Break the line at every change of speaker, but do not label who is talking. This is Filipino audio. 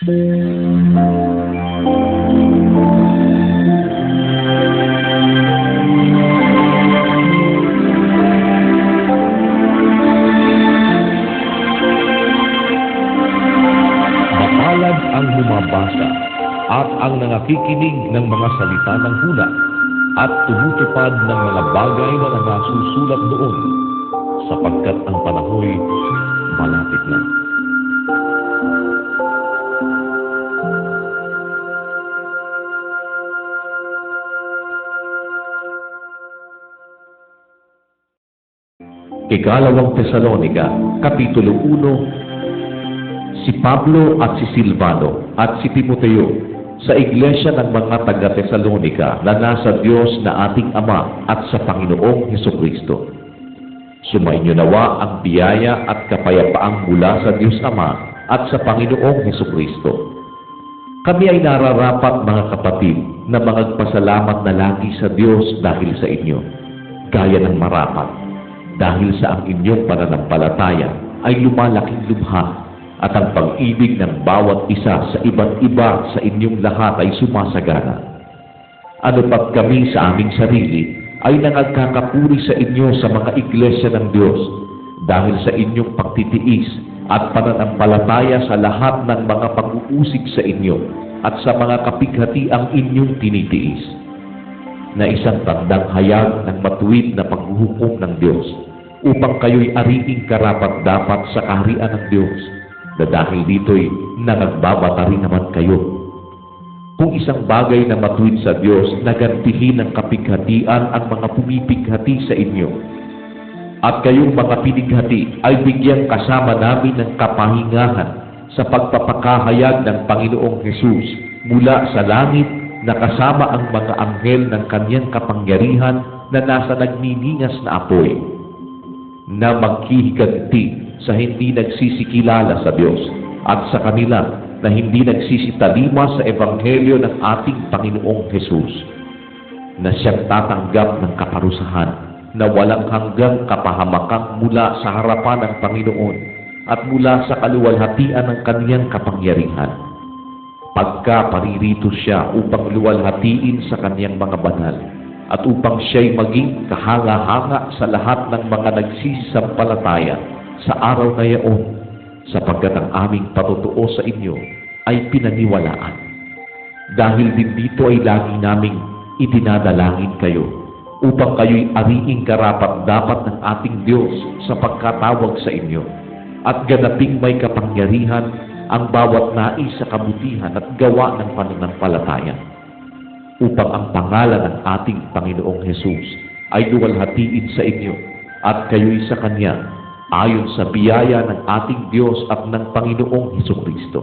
Mapalad ang bumabasa at ang nangakikinig ng mga salita ng hula at tumutupad ng mga bagay na nangasusulat doon, sapagkat ang panahoy malapit na. Ikalawang Tesalonica, Kapitulo 1. Si Pablo at si Silvano at si Timoteo sa iglesia ng mga taga-Tesalonica na nasa Diyos na ating Ama at sa Panginoong Hesukristo. Sumainyo nawa ang biyaya at kapayapaang mula sa Diyos Ama at sa Panginoong Hesukristo. Kami ay nararapat, mga kapatid, na magpasalamat na lagi sa Diyos dahil sa inyo, gaya ng marapat, dahil sa ang inyong pananampalataya ay lumalaking lubha at ang pag-ibig ng bawat isa sa iba't iba sa inyong lahat ay sumasagana. Ano pat kami sa aming sarili ay nangagkakapuri sa inyo sa mga iglesia ng Diyos dahil sa inyong pagtitiis at pananampalataya sa lahat ng mga pag-uusig sa inyo at sa mga kapighati ang inyong tinitiis, na isang tandang hayag ng matuwid na paghuhukom ng Diyos, upang kayo'y ariing karapat-dapat sa kaharian ng Diyos, na dahil dito'y nangagbabata rin naman kayo. Kung isang bagay na matuwid sa Diyos, nagantihin ng kapighatian ang mga pumipighati sa inyo, at kayong mga pinighati ay bigyang kasama namin ng kapahingahan sa pagpapakahayag ng Panginoong Hesus mula sa langit, na kasama ang mga anghel ng kanyang kapangyarihan na nasa nagniningas na apoy, na maghihiganti sa hindi nagsisikilala sa Diyos at sa kanila na hindi nagsisitalima sa Ebanghelyo ng ating Panginoong Hesus, na siyang tatanggap ng kaparusahan na walang hanggang kapahamakang mula sa harapan ng Panginoon at mula sa kaluwalhatian ng kanyang kapangyarihan, pagka paririto siya upang luwalhatiin sa kanyang mga banal at upang siya'y maging kahanga-hanga sa lahat ng mga nagsisisampalataya sa araw na yaon, sapagkat ang aming patutuo sa inyo ay pinaniwalaan. Dahil din dito ay lagi naming itinadalangin kayo, upang kayo'y ariing karapat-dapat ng ating Diyos sa pagkatawag sa inyo, at ganaping may kapangyarihan ang bawat nais sa kabutihan at gawa ng pananampalataya, upang ang pangalan ng ating Panginoong Hesus ay luwalhatiin sa inyo at kayo'y sa Kanya ayon sa biyaya ng ating Diyos at ng Panginoong Hesukristo.